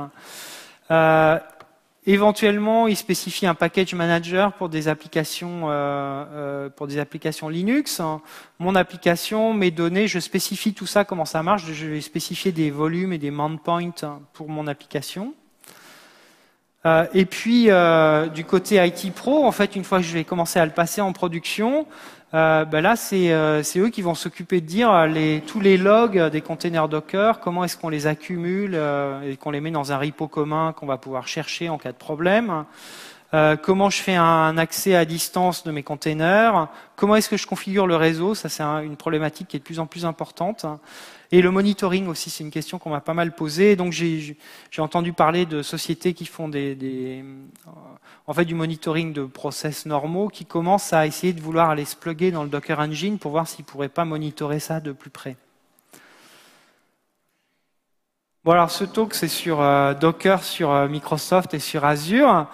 Éventuellement, il spécifie un package manager pour des applications Linux. Mon application, mes données, je spécifie tout ça, comment ça marche. Je vais spécifier des volumes et des mount points pour mon application. Et puis, du côté IT Pro, en fait, une fois que je vais commencer à le passer en production, là, c'est eux qui vont s'occuper de dire tous les logs des containers Docker, comment est-ce qu'on les accumule et qu'on les met dans un repo commun qu'on va pouvoir chercher en cas de problème. Comment je fais un accès à distance de mes containers, comment est-ce que je configure le réseau, ça c'est une problématique qui est de plus en plus importante. Et le monitoring aussi, c'est une question qu'on m'a pas mal posée. Donc j'ai entendu parler de sociétés qui font en fait du monitoring de process normaux, qui commencent à essayer de vouloir aller se plugger dans le Docker Engine pour voir s'ils ne pourraient pas monitorer ça de plus près. Bon alors ce talk c'est sur Docker, sur Microsoft et sur Azure.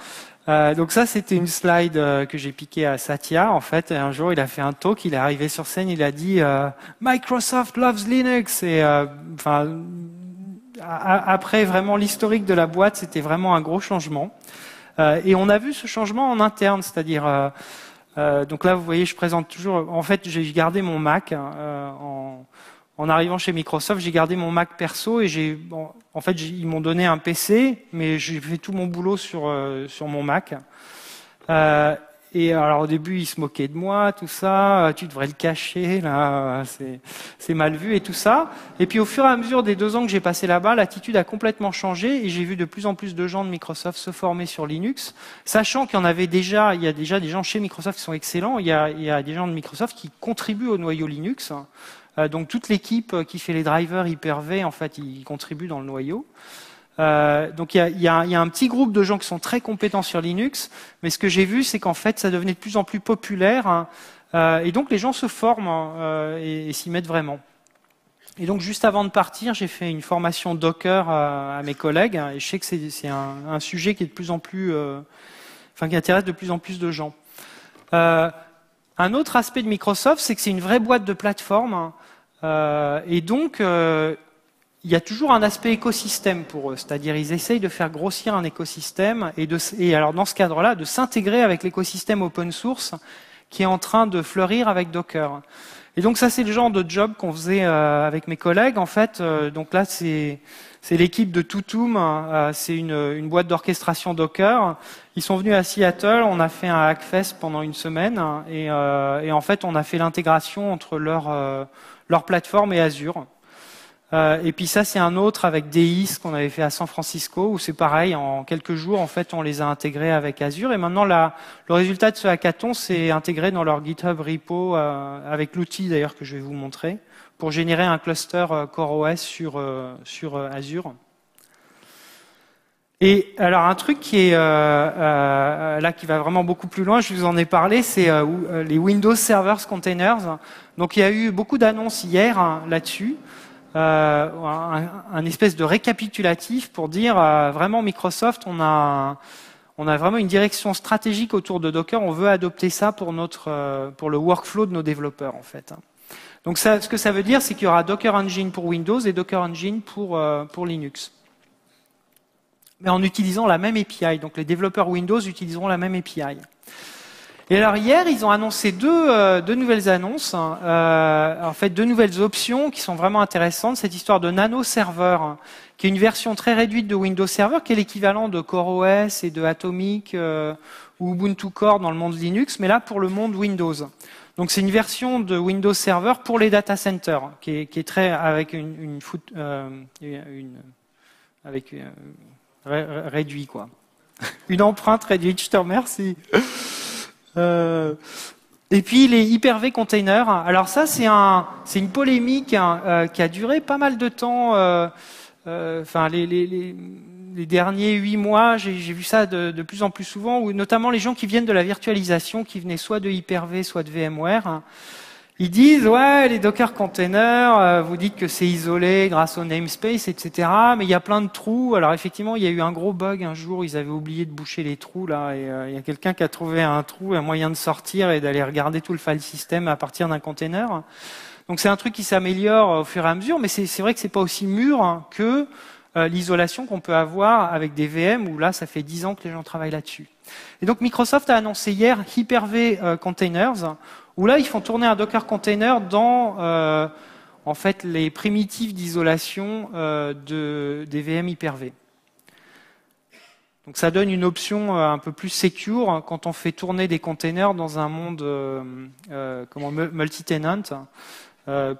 Donc ça, c'était une slide que j'ai piquée à Satya. En fait, un jour, il a fait un talk, il est arrivé sur scène, il a dit Microsoft loves Linux. Et après vraiment l'historique de la boîte, c'était vraiment un gros changement. Et on a vu ce changement en interne, c'est-à-dire donc là, vous voyez, je présente toujours. En fait, j'ai gardé mon Mac en arrivant chez Microsoft, j'ai gardé mon Mac perso et en fait, ils m'ont donné un PC, mais j'ai fait tout mon boulot sur mon Mac. Et alors au début, ils se moquaient de moi, tout ça. Tu devrais le cacher, là, c'est mal vu et tout ça. Et puis au fur et à mesure des 2 ans que j'ai passé là-bas, l'attitude a complètement changé et j'ai vu de plus en plus de gens de Microsoft se former sur Linux, sachant qu'il y a déjà des gens chez Microsoft qui sont excellents. Il y a des gens de Microsoft qui contribuent au noyau Linux. Donc toute l'équipe qui fait les drivers Hyper-V, en fait, ils contribuent dans le noyau. Donc il y a un petit groupe de gens qui sont très compétents sur Linux, mais ce que j'ai vu, c'est qu'en fait, ça devenait de plus en plus populaire, et donc les gens se forment et s'y mettent vraiment. Et donc juste avant de partir, j'ai fait une formation Docker à mes collègues, et je sais que c'est un sujet qui est de plus en plus, qui intéresse de plus en plus de gens. Un autre aspect de Microsoft, c'est que c'est une vraie boîte de plateforme, et donc il y a toujours un aspect écosystème pour eux, c'est-à-dire ils essayent de faire grossir un écosystème et alors dans ce cadre-là, de s'intégrer avec l'écosystème open source qui est en train de fleurir avec Docker. Et donc ça, c'est le genre de job qu'on faisait avec mes collègues. En fait, donc là, c'est l'équipe de Tutum, c'est une boîte d'orchestration Docker. Ils sont venus à Seattle, on a fait un Hackfest pendant une semaine et en fait, on a fait l'intégration entre leur plateforme et Azure. Et puis ça, c'est un autre avec DIS qu'on avait fait à San Francisco, où c'est pareil, en quelques jours, en fait, on les a intégrés avec Azure. Et maintenant, le résultat de ce hackathon, c'est intégré dans leur GitHub repo, avec l'outil d'ailleurs que je vais vous montrer, pour générer un cluster CoreOS sur Azure. Et alors un truc qui est là qui va vraiment beaucoup plus loin, je vous en ai parlé, c'est les Windows Servers Containers. Donc il y a eu beaucoup d'annonces hier là-dessus. Un espèce de récapitulatif pour dire vraiment Microsoft, on a vraiment une direction stratégique autour de Docker, on veut adopter ça pour le workflow de nos développeurs en fait. Donc ça, ce que ça veut dire, c'est qu'il y aura Docker Engine pour Windows et Docker Engine pour Linux. Mais en utilisant la même API, donc les développeurs Windows utiliseront la même API. Et alors hier, ils ont annoncé deux nouvelles annonces, en fait 2 nouvelles options qui sont vraiment intéressantes. Cette histoire de Nano Server, qui est une version très réduite de Windows Server, qui est l'équivalent de CoreOS et de Atomic ou Ubuntu Core dans le monde Linux, mais là pour le monde Windows. Donc c'est une version de Windows Server pour les data centers, qui est très avec réduit quoi, une empreinte réduite. Je te remercie. Et puis les Hyper-V containers. Alors ça, c'est une polémique qui a duré pas mal de temps. Enfin, les derniers 8 mois, j'ai vu ça de plus en plus souvent, où notamment les gens qui viennent de la virtualisation, qui venaient soit de Hyper-V, soit de VMware, ils disent, ouais, les Docker containers, vous dites que c'est isolé grâce au namespace, etc. Mais il y a plein de trous. Alors effectivement, il y a eu un gros bug un jour, ils avaient oublié de boucher les trous là, et il y a quelqu'un qui a trouvé un trou, un moyen de sortir et d'aller regarder tout le file system à partir d'un container. Donc c'est un truc qui s'améliore au fur et à mesure, mais c'est vrai que c'est pas aussi mûr que l'isolation qu'on peut avoir avec des VM, où là, ça fait 10 ans que les gens travaillent là-dessus. Et donc Microsoft a annoncé hier Hyper-V Containers, où là, ils font tourner un Docker container dans en fait, les primitives d'isolation des VM Hyper-V. Donc ça donne une option un peu plus secure quand on fait tourner des containers dans un monde multi-tenant,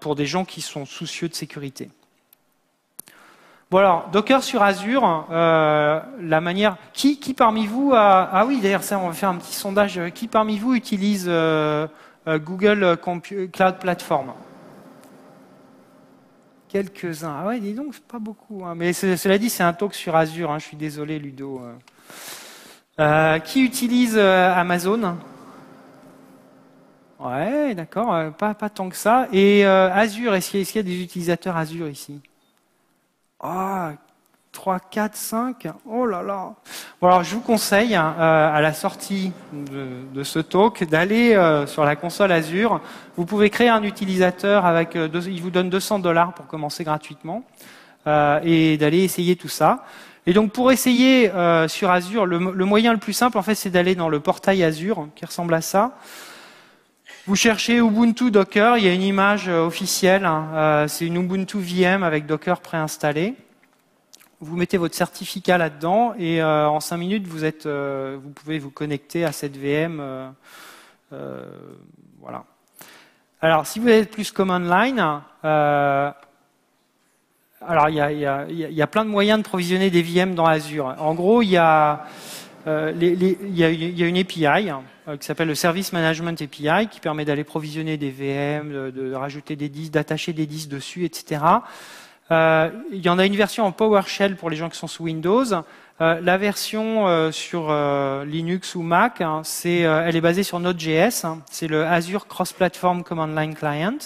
pour des gens qui sont soucieux de sécurité. Bon alors, Docker sur Azure, la manière... Qui parmi vous a... Ah oui, d'ailleurs, ça, on va faire un petit sondage. Qui parmi vous utilise Google Cloud Platform? Quelques-uns. Ah ouais, dis donc, c'est pas beaucoup. Hein. Mais cela dit, c'est un talk sur Azure. Hein. Je suis désolé, Ludo. Qui utilise Amazon? Ouais, d'accord. Pas tant que ça. Et Azure, est-ce qu'il y a des utilisateurs Azure ici? Ah, 3, 4, 5. Oh là là. Bon, alors, je vous conseille, à la sortie de ce talk, d'aller sur la console Azure. Vous pouvez créer un utilisateur avec... il vous donne $200 pour commencer gratuitement. Et d'aller essayer tout ça. Et donc, pour essayer sur Azure, le moyen le plus simple, en fait, c'est d'aller dans le portail Azure, qui ressemble à ça. Vous cherchez Ubuntu Docker, il y a une image officielle, c'est une Ubuntu VM avec Docker préinstallé. Vous mettez votre certificat là-dedans et en 5 minutes, vous pouvez vous connecter à cette VM. Voilà. Alors, si vous êtes plus command line, alors il y a plein de moyens de provisionner des VM dans Azure. En gros, il y a une API qui s'appelle le Service Management API qui permet d'aller provisionner des VM, de rajouter des disques, d'attacher des disques dessus, etc. Il y en a une version en PowerShell pour les gens qui sont sous Windows. La version sur Linux ou Mac, hein, elle est basée sur Node.js. Hein, c'est le Azure Cross Platform Command Line Client.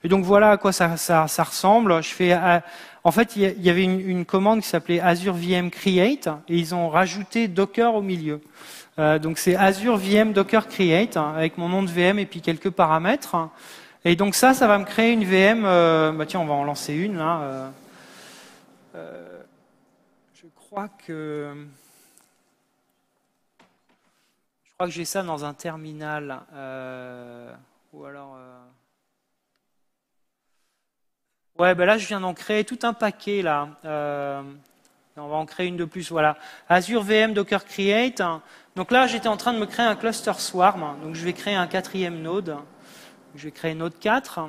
Et donc voilà à quoi ça ressemble. En fait, il y avait une commande qui s'appelait Azure VM Create et ils ont rajouté Docker au milieu. Donc c'est Azure VM Docker Create avec mon nom de VM et puis quelques paramètres. Et donc ça va me créer une VM. Bah tiens, on va en lancer une là. Je crois que j'ai ça dans un terminal ou alors. Ouais, ben là, je viens d'en créer tout un paquet, là. On va en créer une de plus, voilà. Azure VM Docker Create. Donc là, j'étais en train de me créer un cluster Swarm. Donc je vais créer un 4e node. Je vais créer node 4.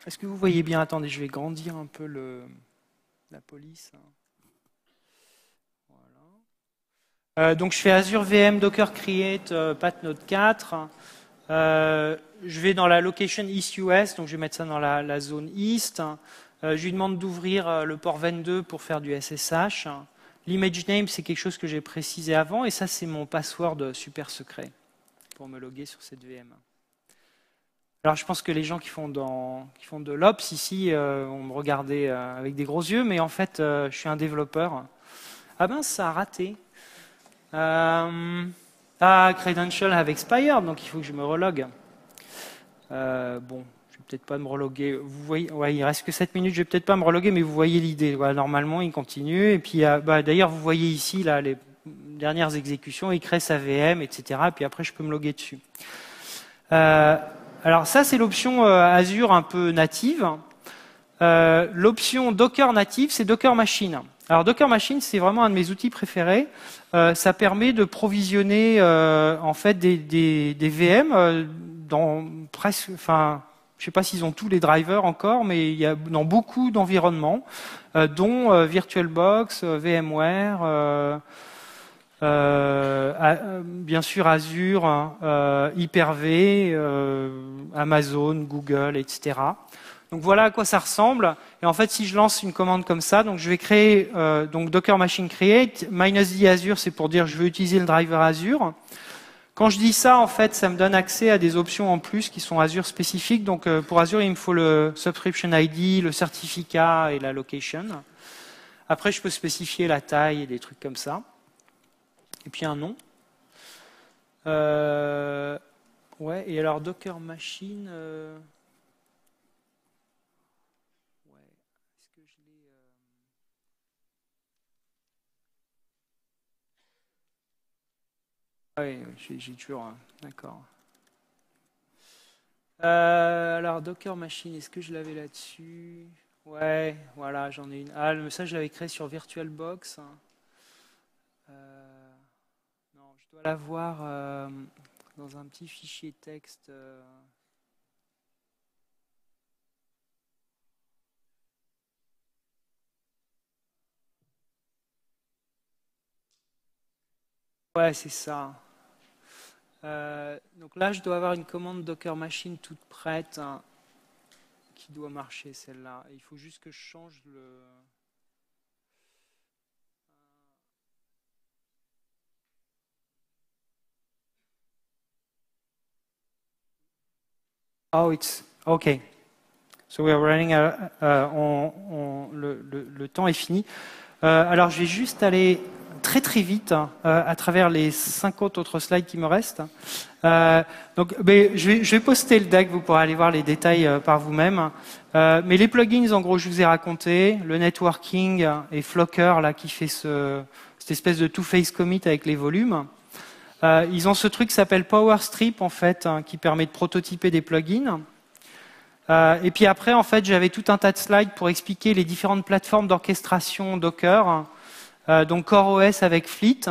Est-ce que vous voyez bien? Attendez, je vais grandir un peu la police. Voilà. Donc je fais Azure VM Docker Create path node 4. Je vais dans la location East US, donc je vais mettre ça dans la zone East. Je lui demande d'ouvrir le port 22 pour faire du SSH. L'image name, c'est quelque chose que j'ai précisé avant, et ça, c'est mon password super secret pour me loguer sur cette VM. Alors, je pense que les gens qui font de l'Ops ici vont me regarder avec des gros yeux, mais en fait, je suis un développeur. Ah ben, ça a raté. Credential have expired, donc il faut que je me relogue. Bon, je vais peut-être pas me reloguer. Vous voyez, ouais, il reste que 7 minutes, je vais peut-être pas me reloguer, mais vous voyez l'idée. Ouais, normalement, il continue. Et puis, d'ailleurs, vous voyez ici là les dernières exécutions, il crée sa VM, etc. Et puis après, je peux me loguer dessus. Alors ça, c'est l'option Azure un peu native. L'option Docker native, c'est Docker Machine. Alors Docker Machine, c'est vraiment un de mes outils préférés. Ça permet de provisionner en fait des VM dans presque, enfin, je ne sais pas s'ils ont tous les drivers encore, mais il y a dans beaucoup d'environnements, dont VirtualBox, VMware, Bien sûr Azure, Hyper-V, Amazon, Google, etc. Donc voilà à quoi ça ressemble. Et en fait, si je lance une commande comme ça, donc je vais créer donc Docker Machine Create, -d Azure, c'est pour dire je veux utiliser le driver Azure. Quand je dis ça, en fait, ça me donne accès à des options en plus qui sont Azure spécifiques. Donc pour Azure, il me faut le subscription ID, le certificat et la location. Après, je peux spécifier la taille et des trucs comme ça. Et puis un nom. Ouais, et alors Docker Machine. Ouais, est-ce que je l'ai. Ouais, j'ai toujours. D'accord. Alors Docker Machine, est-ce que je l'avais là-dessus? Ouais, voilà, j'en ai une. Ah, le message, je l'avais créé sur VirtualBox. Euh, non, je dois l'avoir dans un petit fichier texte. Ouais, c'est ça. Donc là, je dois avoir une commande Docker Machine toute prête hein, qui doit marcher, celle-là. Il faut juste que je change le... Oh, it's okay. So we are running. Le temps est fini. Alors, je vais juste aller très très vite à travers les 50 autres slides qui me restent. Donc, je vais poster le deck, vous pourrez aller voir les détails par vous-même. Mais les plugins, en gros, je vous ai raconté, le networking et Flocker là qui fait cette espèce de two-phase commit avec les volumes. Ils ont ce truc qui s'appelle PowerStrip en fait, hein, qui permet de prototyper des plugins. Et puis après, en fait, j'avais tout un tas de slides pour expliquer les différentes plateformes d'orchestration Docker, donc CoreOS avec Fleet.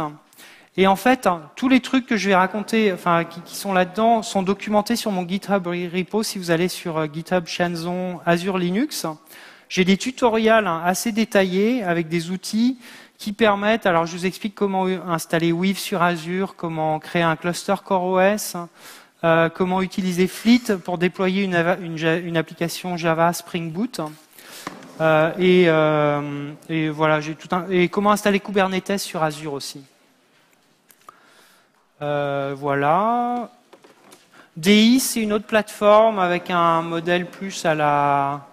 Et en fait, tous les trucs que je vais raconter, enfin, qui sont là-dedans, sont documentés sur mon GitHub repo. Si vous allez sur GitHub Chanson Azure Linux, j'ai des tutoriels assez détaillés avec des outils qui permettent. Alors, je vous explique comment installer Weave sur Azure, comment créer un cluster CoreOS. Comment utiliser Fleet pour déployer une application Java Spring Boot. Et voilà, j'ai et comment installer Kubernetes sur Azure aussi. Voilà. DI, c'est une autre plateforme avec un modèle plus à la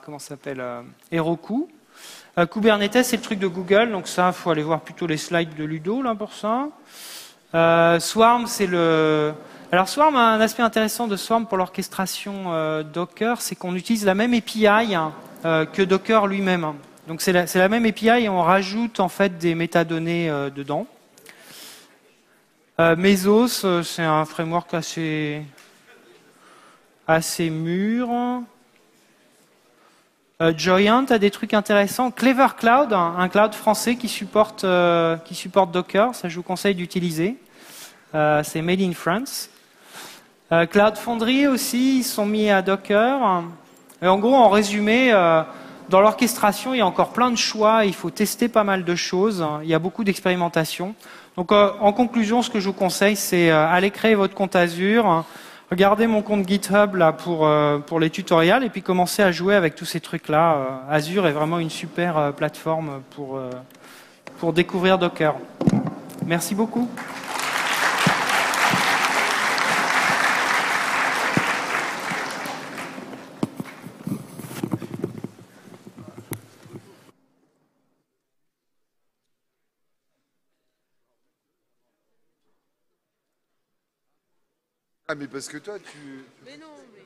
comment ça s'appelle Heroku. Kubernetes, c'est le truc de Google, donc ça, il faut aller voir plutôt les slides de Ludo là pour ça. Swarm, c'est le. Alors Swarm a un aspect intéressant de Swarm pour l'orchestration Docker, c'est qu'on utilise la même API que Docker lui-même. Donc c'est la même API et on rajoute en fait des métadonnées dedans. Mesos, c'est un framework assez mûr. Joyent a des trucs intéressants. Clever Cloud, un cloud français qui supporte Docker, ça je vous conseille d'utiliser. C'est Made in France. Cloud Foundry aussi, ils sont mis à Docker. Et en gros, en résumé, dans l'orchestration, il y a encore plein de choix. Il faut tester pas mal de choses. Il y a beaucoup d'expérimentation. Donc, en conclusion, ce que je vous conseille, c'est aller créer votre compte Azure. Regardez mon compte GitHub là pour les tutoriels et puis commencez à jouer avec tous ces trucs-là. Azure est vraiment une super plateforme pour découvrir Docker. Merci beaucoup. Ah, mais parce que toi, tu... Mais non, mais...